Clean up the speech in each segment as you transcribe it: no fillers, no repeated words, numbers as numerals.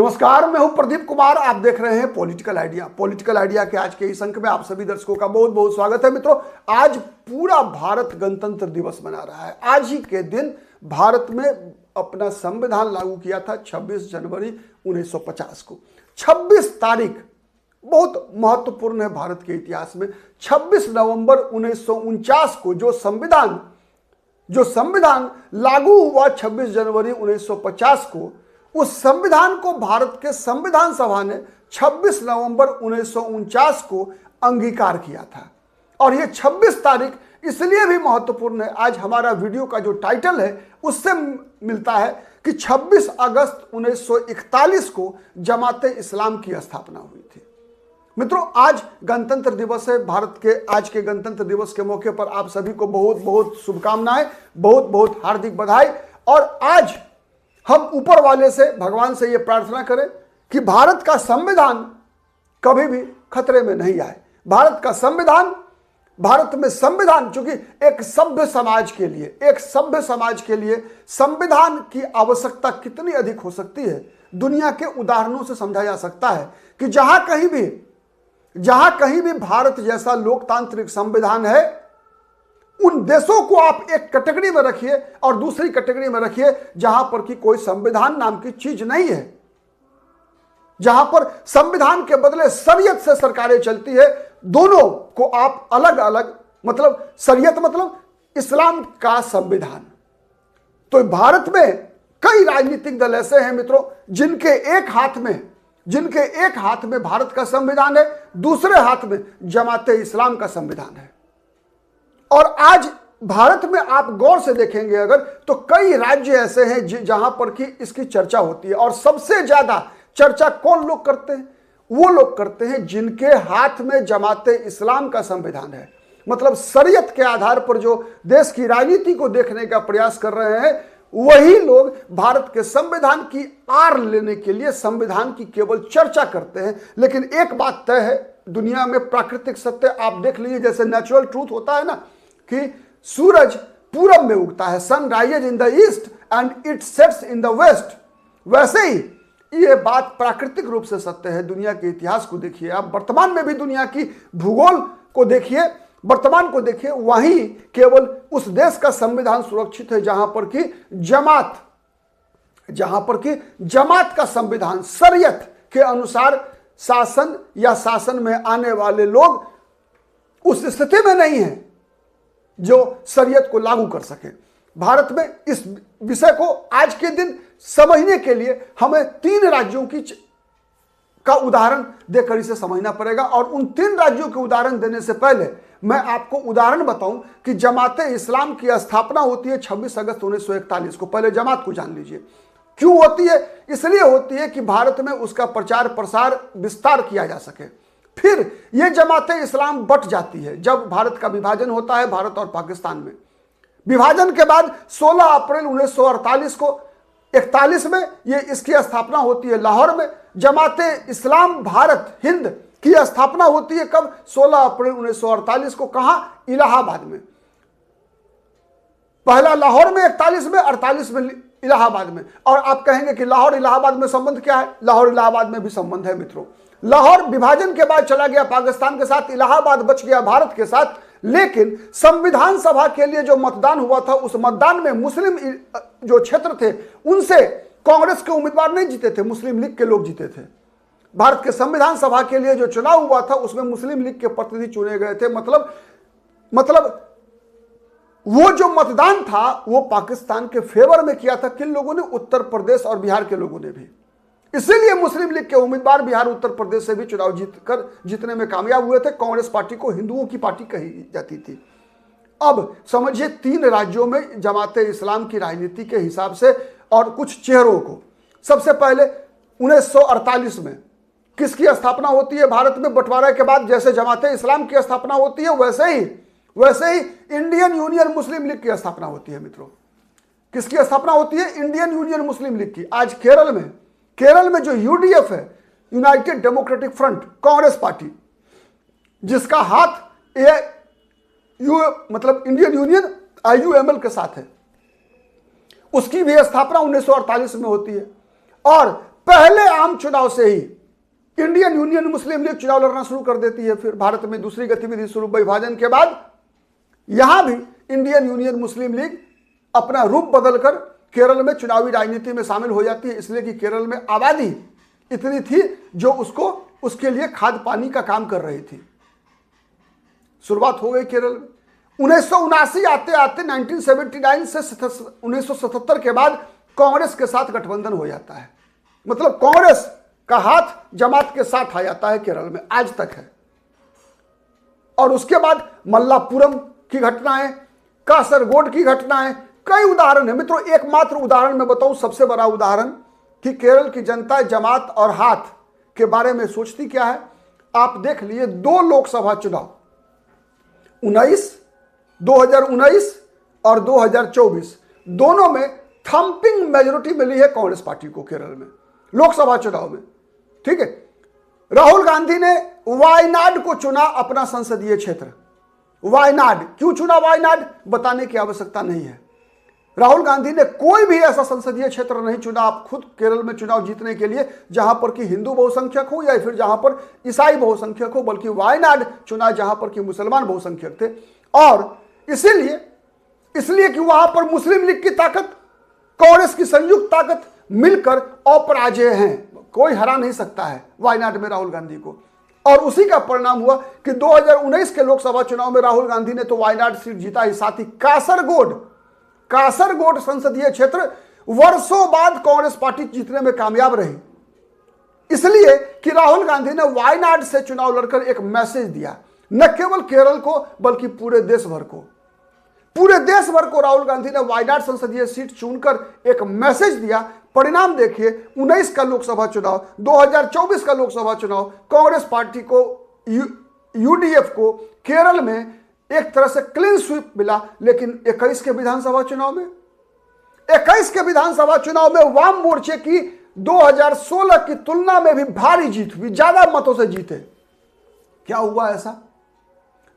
नमस्कार, मैं हूं प्रदीप कुमार। आप देख रहे हैं पॉलिटिकल आइडिया। पॉलिटिकल आइडिया के आज के इस अंक में आप सभी दर्शकों का बहुत बहुत स्वागत है। मित्रों, आज पूरा भारत गणतंत्र दिवस मना रहा है। आज ही के दिन भारत में अपना संविधान लागू किया था 26 जनवरी 1950 को। 26 तारीख बहुत महत्वपूर्ण है भारत के इतिहास में। 26 नवंबर 1949 को जो संविधान लागू हुआ 26 जनवरी 1950 को, उस संविधान को भारत के संविधान सभा ने 26 नवंबर 1949 को अंगीकार किया था। और ये 26 तारीख इसलिए भी महत्वपूर्ण है, आज हमारा वीडियो का जो टाइटल है उससे मिलता है कि 26 अगस्त 1941 को जमाते इस्लाम की स्थापना हुई थी। मित्रों, आज गणतंत्र दिवस है। भारत के आज के गणतंत्र दिवस के मौके पर आप सभी को बहुत बहुत शुभकामनाएं, बहुत बहुत हार्दिक बधाई। और आज हम ऊपर वाले से, भगवान से ये प्रार्थना करें कि भारत का संविधान कभी भी खतरे में नहीं आए। भारत में संविधान, चूंकि एक सभ्य समाज के लिए संविधान की आवश्यकता कितनी अधिक हो सकती है, दुनिया के उदाहरणों से समझा जा सकता है कि जहां कहीं भी भारत जैसा लोकतांत्रिक संविधान है, उन देशों को आप एक कैटेगरी में रखिए और दूसरी कैटेगरी में रखिए जहां पर कि कोई संविधान नाम की चीज नहीं है, जहां पर संविधान के बदले शरीयत से सरकारें चलती है। दोनों को आप अलग अलग, मतलब शरीयत मतलब इस्लाम का संविधान। तो भारत में कई राजनीतिक दल ऐसे हैं मित्रों, जिनके एक हाथ में भारत का संविधान है, दूसरे हाथ में जमाते इस्लाम का संविधान है। और आज भारत में आप गौर से देखेंगे अगर, तो कई राज्य ऐसे हैं जहां पर कि इसकी चर्चा होती है। और सबसे ज्यादा चर्चा कौन लोग करते हैं? वो लोग करते हैं जिनके हाथ में जमाते इस्लाम का संविधान है। मतलब शरीयत के आधार पर जो देश की राजनीति को देखने का प्रयास कर रहे हैं, वही लोग भारत के संविधान की आड़ लेने के लिए संविधान की केवल चर्चा करते हैं। लेकिन एक बात तय है, दुनिया में प्राकृतिक सत्य आप देख लीजिए, जैसे नेचुरल ट्रूथ होता है ना, कि सूरज पूरब में उगता है, sun rises in the east and it sets in the west. वैसे ही ये बात प्राकृतिक रूप से सत्य है। दुनिया के इतिहास को देखिए, आप वर्तमान में भी दुनिया की भूगोल को देखिए, वर्तमान को देखिए, वहीं केवल उस देश का संविधान सुरक्षित है जहां पर कि जमात का संविधान शरीयत के अनुसार शासन या शासन में आने वाले लोग उस स्थिति में नहीं है जो शरीयत को लागू कर सके। भारत में इस विषय को आज के दिन समझने के लिए हमें 3 राज्यों का उदाहरण देकर इसे समझना पड़ेगा। और उन 3 राज्यों के उदाहरण देने से पहले मैं आपको उदाहरण बताऊं कि जमाते इस्लाम की स्थापना होती है 26 अगस्त 1941 को। पहले जमात को जान लीजिए। क्यों होती है? इसलिए होती है कि भारत में उसका प्रचार प्रसार विस्तार किया जा सके। फिर यह जमाते इस्लाम बट जाती है जब भारत का विभाजन होता है, भारत और पाकिस्तान में। विभाजन के बाद 16 अप्रैल 1948 को 41 में इसकी स्थापना होती है लाहौर में। जमाते इस्लाम भारत हिंद की स्थापना होती है कब? 16 अप्रैल 1948 को। कहां? इलाहाबाद में। पहला लाहौर में 41 में, 48 में इलाहाबाद में। और आप कहेंगे कि लाहौर इलाहाबाद में संबंध क्या है? लाहौर इलाहाबाद में भी संबंध है मित्रों। लाहौर विभाजन के बाद चला गया पाकिस्तान के साथ, इलाहाबाद बच गया भारत के साथ। लेकिन संविधान सभा के लिए जो मतदान हुआ था, उस मतदान में मुस्लिम जो क्षेत्र थे उनसे कांग्रेस के उम्मीदवार नहीं जीते थे, मुस्लिम लीग के लोग जीते थे। भारत के संविधान सभा के लिए जो चुनाव हुआ था उसमें मुस्लिम लीग के प्रतिनिधि चुने गए थे। मतलब वो जो मतदान था वो पाकिस्तान के फेवर में किया था। किन लोगों ने? उत्तर प्रदेश और बिहार के लोगों ने भी। इसीलिए मुस्लिम लीग के उम्मीदवार बिहार उत्तर प्रदेश से भी चुनाव जीतने में कामयाब हुए थे। कांग्रेस पार्टी को हिंदुओं की पार्टी कही जाती थी। अब समझिए 3 राज्यों में जमाते इस्लाम की राजनीति के हिसाब से और कुछ चेहरों को। सबसे पहले 1948 में किसकी स्थापना होती है भारत में? बंटवारे के बाद जैसे जमाते इस्लाम की स्थापना होती है, वैसे ही इंडियन यूनियन मुस्लिम लीग की स्थापना होती है मित्रों। किसकी स्थापना होती है? इंडियन यूनियन मुस्लिम लीग की। आज केरल में जो यूडीएफ है, United democratic front, Congress party, जिसका हाथ मतलब इंडियन यूनियन आईयूएमएल के साथ है, उसकी भी स्थापना 1948 में होती है। और पहले आम चुनाव से ही इंडियन यूनियन मुस्लिम लीग चुनाव लड़ना शुरू कर देती है। फिर भारत में दूसरी गतिविधि शुरू, विभाजन के बाद यहां भी इंडियन यूनियन मुस्लिम लीग अपना रूप बदलकर केरल में चुनावी राजनीति में शामिल हो जाती है, इसलिए कि केरल में आबादी इतनी थी जो उसके लिए खाद्य पानी का काम कर रही थी। शुरुआत हो गई केरल में 1979 आते आते 1979 से 1977 के बाद कांग्रेस के साथ गठबंधन हो जाता है। मतलब कांग्रेस का हाथ जमात के साथ आ जाता है केरल में, आज तक है। और उसके बाद मल्लापुरम की घटनाएं, कासरगोड की घटनाएं, कई उदाहरण है मित्रों। एकमात्र उदाहरण मैं बताऊं, सबसे बड़ा उदाहरण कि केरल की जनता जमात और हाथ के बारे में सोचती क्या है। आप देख लिए 2 लोकसभा चुनाव 2019 और 2024 दोनों में थंपिंग मेजोरिटी मिली है कांग्रेस पार्टी को केरल में लोकसभा चुनाव में। ठीक है, राहुल गांधी ने वायनाड को चुना अपना संसदीय क्षेत्र। वायनाड क्यों चुना? वायनाड बताने की आवश्यकता नहीं है। राहुल गांधी ने कोई भी ऐसा संसदीय क्षेत्र नहीं चुना आप खुद केरल में चुनाव जीतने के लिए जहां पर कि हिंदू बहुसंख्यक हो या फिर जहां पर ईसाई बहुसंख्यक हो, बल्कि वायनाड चुना जहां पर कि मुसलमान बहुसंख्यक थे। और इसलिए कि वहां पर मुस्लिम लीग की ताकत, कांग्रेस की संयुक्त ताकत मिलकर अपराजय हैं, कोई हरा नहीं सकता है वायनाड में राहुल गांधी को। और उसी का परिणाम हुआ कि 2019 के लोकसभा चुनाव में राहुल गांधी ने तो वायनाड सीट जीता ही, साथ ही कासरगोड संसदीय क्षेत्र वर्षों बाद कांग्रेस पार्टी जीतने में कामयाब रही, इसलिए कि राहुल गांधी ने वायनाड से चुनाव लड़कर एक मैसेज दिया, न केवल केरल को बल्कि पूरे देश भर को राहुल गांधी ने वायनाड संसदीय सीट चुनकर एक मैसेज दिया। परिणाम देखिए, 19 का लोकसभा चुनाव, 2024 का लोकसभा चुनाव, कांग्रेस पार्टी को, यूडीएफ को केरल में एक तरह से क्लीन स्वीप मिला। लेकिन 21 के विधानसभा चुनाव में वाम मोर्चे की 2016 की तुलना में भी भारी जीत हुई, ज्यादा मतों से जीते। क्या हुआ ऐसा?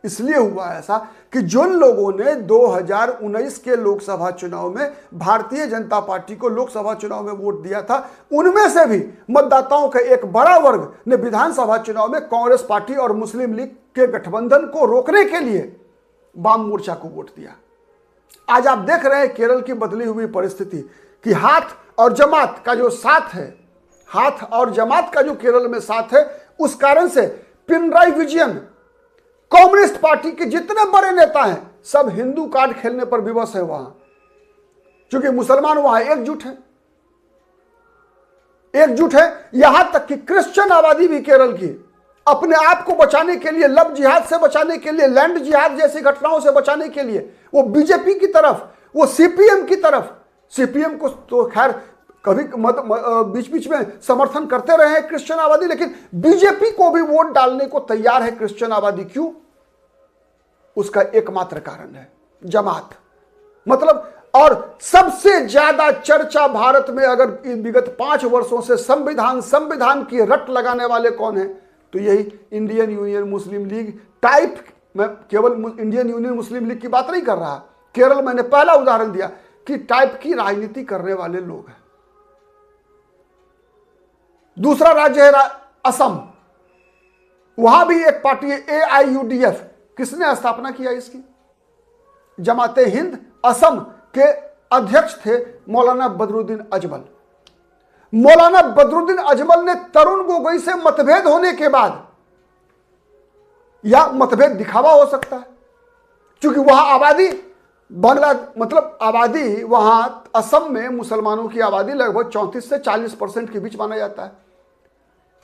इसलिए हुआ ऐसा कि जिन लोगों ने 2019 के लोकसभा चुनाव में भारतीय जनता पार्टी को लोकसभा चुनाव में वोट दिया था, उनमें से भी मतदाताओं का एक बड़ा वर्ग ने विधानसभा चुनाव में कांग्रेस पार्टी और मुस्लिम लीग के गठबंधन को रोकने के लिए वाम मोर्चा को वोट दिया। आज आप देख रहे हैं केरल की बदली हुई परिस्थिति कि हाथ और जमात का जो साथ है, हाथ और जमात का जो केरल में साथ है, उस कारण से पिनराई विजयन, कम्युनिस्ट पार्टी के जितने बड़े नेता हैं, सब हिंदू कार्ड खेलने पर विवश है वहां, क्योंकि मुसलमान वहां एकजुट है। यहां तक कि क्रिश्चियन आबादी भी केरल की अपने आप को बचाने के लिए, लव जिहाद से बचाने के लिए, लैंड जिहाद जैसी घटनाओं से बचाने के लिए वो बीजेपी की तरफ, वो सीपीएम की तरफ, सीपीएम को तो खैर कभी बीच बीच में समर्थन करते रहे हैं क्रिश्चियन आबादी, लेकिन बीजेपी को भी वोट डालने को तैयार है क्रिश्चियन आबादी। क्यों? उसका एकमात्र कारण है जमात। मतलब, और सबसे ज्यादा चर्चा भारत में अगर विगत 5 वर्षों से संविधान की रट लगाने वाले कौन है, तो यही इंडियन यूनियन मुस्लिम लीग टाइप। मैं केवल इंडियन यूनियन मुस्लिम लीग की बात नहीं कर रहा, केरल मैंने पहला उदाहरण दिया कि टाइप की राजनीति करने वाले लोग हैं। दूसरा राज्य है असम, वहां भी एक पार्टी है AIUDF। किसने स्थापना किया इसकी? जमाते हिंद असम के अध्यक्ष थे मौलाना बदरुद्दीन अजमल। मौलाना बदरुद्दीन अजमल ने तरुण गोगोई से मतभेद होने के बाद, या मतभेद दिखावा हो सकता है क्योंकि वहां आबादी आबादी वहां असम में मुसलमानों की आबादी लगभग 34 से 40% के बीच माना जाता है।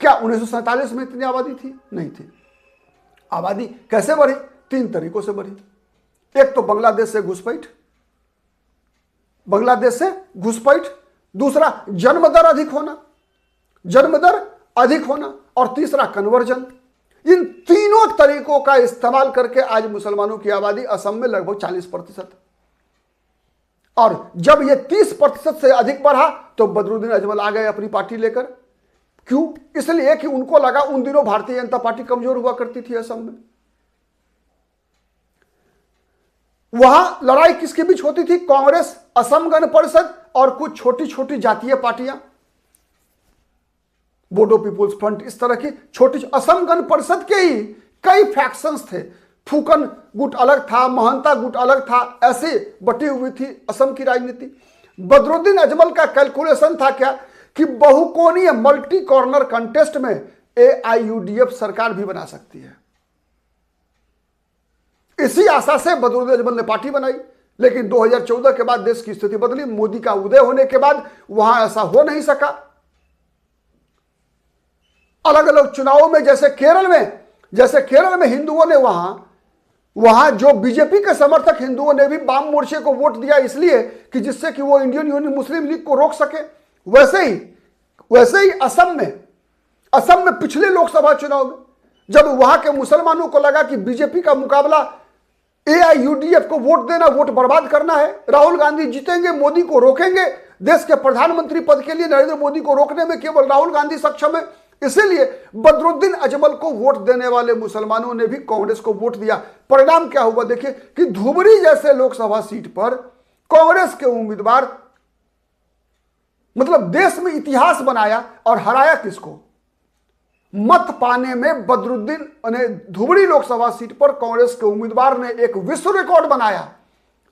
क्या 1947 में इतनी आबादी थी? नहीं थी। आबादी कैसे बढ़ी? 3 तरीकों से बढ़ी। एक तो बांग्लादेश से घुसपैठ, दूसरा जन्म दर अधिक होना, और तीसरा कन्वर्जन। इन तीनों तरीकों का इस्तेमाल करके आज मुसलमानों की आबादी असम में लगभग 40%। और जब यह 30% से अधिक बढ़ा तो बदरुद्दीन अजमल आ गए अपनी पार्टी लेकर। क्यों? इसलिए कि उनको लगा उन दिनों भारतीय जनता पार्टी कमजोर हुआ करती थी असम में। वहां लड़ाई किसके बीच होती थी? कांग्रेस, असम गण परिषद और कुछ छोटी छोटी जातीय पार्टियां। बोडो पीपुल्स फ्रंट, इस तरह की छोटी, असम गण परिषद के ही कई फैक्शंस थे। फूकन गुट अलग था, महंता गुट अलग था, ऐसे बटी हुई थी असम की राजनीति। बदरुद्दीन अजमल का कैलकुलेशन था क्या कि बहुकोणीय मल्टी कॉर्नर कंटेस्ट में AIUDF सरकार भी बना सकती है। इसी आशा से बदरुद्दीन अजमल ने पार्टी बनाई, लेकिन 2014 के बाद देश की स्थिति बदली। मोदी का उदय होने के बाद वहां ऐसा हो नहीं सका। अलग अलग चुनावों में, जैसे केरल में हिंदुओं ने वहां जो बीजेपी के समर्थक हिंदुओं ने भी वाम मोर्चे को वोट दिया, इसलिए कि जिससे कि वो इंडियन यूनियन मुस्लिम लीग को रोक सके। वैसे ही असम में पिछले लोकसभा चुनाव में जब वहां के मुसलमानों को लगा कि बीजेपी का मुकाबला AIUDF को वोट देना, वोट बर्बाद करना है, राहुल गांधी जीतेंगे, मोदी को रोकेंगे, देश के प्रधानमंत्री पद के लिए नरेंद्र मोदी को रोकने में केवल राहुल गांधी सक्षम है, इसीलिए बदरुद्दीन अजमल को वोट देने वाले मुसलमानों ने भी कांग्रेस को वोट दिया। परिणाम क्या हुआ देखिए कि धुबरी जैसे लोकसभा सीट पर कांग्रेस के उम्मीदवार, मतलब देश में इतिहास बनाया और हराया किसको? मत पाने में बदरुद्दीन ने धुबरी लोकसभा सीट पर कांग्रेस के उम्मीदवार ने एक विश्व रिकॉर्ड बनाया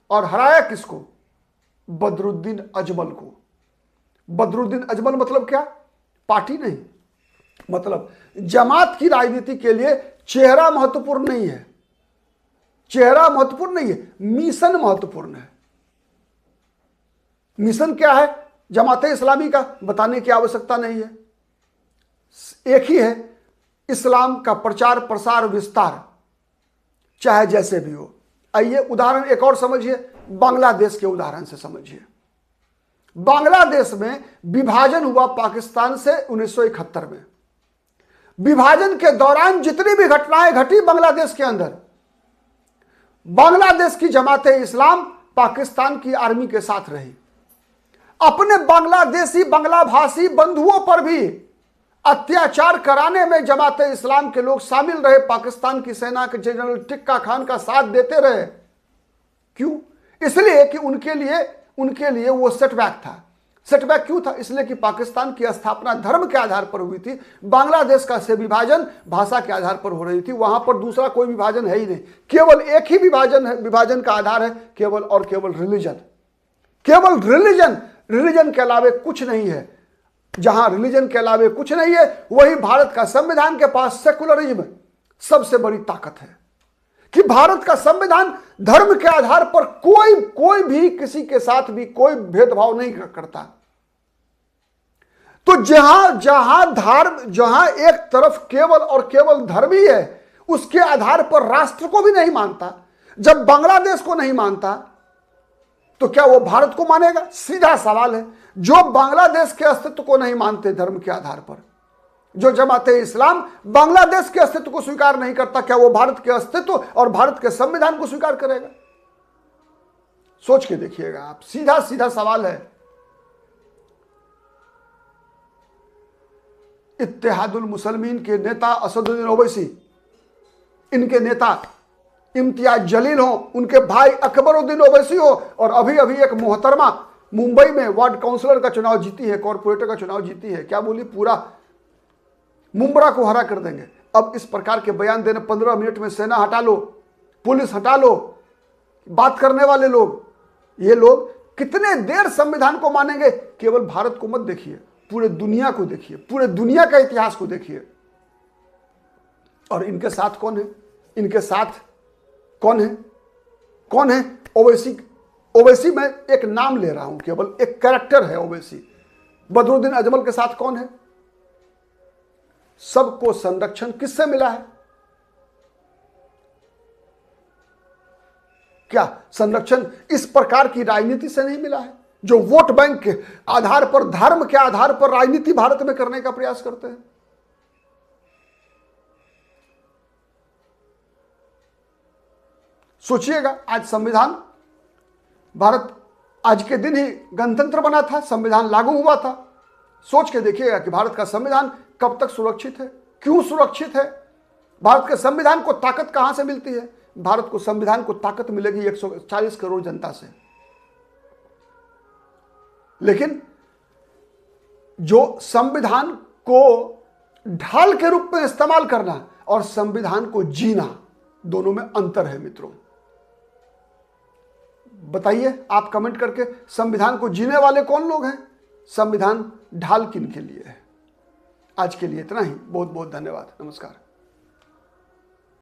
और हराया किसको? बदरुद्दीन अजमल को। बदरुद्दीन अजमल मतलब क्या? पार्टी नहीं, मतलब जमात की राजनीति के लिए चेहरा महत्वपूर्ण नहीं है। चेहरा महत्वपूर्ण नहीं है, मिशन महत्वपूर्ण है। मिशन क्या है जमाते इस्लामी का? बताने की आवश्यकता नहीं है, एक ही है, इस्लाम का प्रचार प्रसार विस्तार, चाहे जैसे भी हो। आइए उदाहरण एक और समझिए, बांग्लादेश के उदाहरण से समझिए। बांग्लादेश में विभाजन हुआ पाकिस्तान से 1971 में। विभाजन के दौरान जितनी भी घटनाएं घटी बांग्लादेश के अंदर, बांग्लादेश की जमाते इस्लाम पाकिस्तान की आर्मी के साथ रही। अपने बांग्लादेशी बांग्ला भाषी बंधुओं पर भी अत्याचार कराने में जमाते इस्लाम के लोग शामिल रहे। पाकिस्तान की सेना के जनरल टिक्का खान का साथ देते रहे। क्यों? इसलिए कि उनके लिए वो सेटबैक था। सेटबैक क्यों था? इसलिए कि पाकिस्तान की स्थापना धर्म के आधार पर हुई थी, बांग्लादेश का से विभाजन भाषा के आधार पर हो रही थी। वहां पर दूसरा कोई विभाजन है ही नहीं, केवल एक ही विभाजन है, विभाजन का आधार है केवल और केवल रिलीजन। केवल रिलीजन के अलावे कुछ नहीं है। जहां रिलीजन के अलावे कुछ नहीं है, वही भारत का संविधान के पास सेकुलरिज्म सबसे बड़ी ताकत है कि भारत का संविधान धर्म के आधार पर कोई भी किसी के साथ भी कोई भेदभाव नहीं करता। तो जहां एक तरफ केवल और केवल धर्म ही है, उसके आधार पर राष्ट्र को भी नहीं मानता। जब बांग्लादेश को नहीं मानता तो क्या वो भारत को मानेगा? सीधा सवाल है। जो बांग्लादेश के अस्तित्व को नहीं मानते धर्म के आधार पर, जो जमाते इस्लाम बांग्लादेश के अस्तित्व को स्वीकार नहीं करता, क्या वो भारत के अस्तित्व और भारत के संविधान को स्वीकार करेगा? सोच के देखिएगा आप, सीधा सीधा सवाल है। इत्तेहादुल मुसलमीन के नेता असदुद्दीन ओवैसी, इनके नेता इम्तियाज जलील हो, उनके भाई अकबरुद्दीन ओवैसी हो, और अभी अभी एक मोहतरमा मुंबई में वार्ड काउंसलर का चुनाव जीती है, कॉर्पोरेटर का चुनाव जीती है। क्या बोली? पूरा मुंबरा को हरा कर देंगे। अब इस प्रकार के बयान देने 15 मिनट में सेना हटा लो, पुलिस हटा लो, बात करने वाले लोग, ये लोग कितने देर संविधान को मानेंगे? केवल भारत को मत देखिए, पूरे दुनिया को देखिए, पूरे दुनिया का इतिहास को देखिए। और इनके साथ कौन है? इनके साथ कौन है? ओवैसी में एक नाम ले रहा हूं, केवल एक कैरेक्टर है ओवैसी। बदरुद्दीन अजमल के साथ कौन है? सबको संरक्षण किससे मिला है? क्या संरक्षण इस प्रकार की राजनीति से नहीं मिला है, जो वोट बैंक के आधार पर, धर्म के आधार पर राजनीति भारत में करने का प्रयास करते हैं? सोचिएगा, आज संविधान, भारत आज के दिन ही गणतंत्र बना था, संविधान लागू हुआ था। सोच के देखिएगा कि भारत का संविधान कब तक सुरक्षित है, क्यों सुरक्षित है? भारत के संविधान को ताकत कहां से मिलती है? भारत को संविधान को ताकत मिलेगी 140 करोड़ जनता से। लेकिन जो संविधान को ढाल के रूप में इस्तेमाल करना और संविधान को जीना, दोनों में अंतर है मित्रों। बताइए आप कमेंट करके, संविधान को जीने वाले कौन लोग हैं, संविधान ढाल किन के लिए है। आज के लिए इतना ही, बहुत बहुत धन्यवाद, नमस्कार।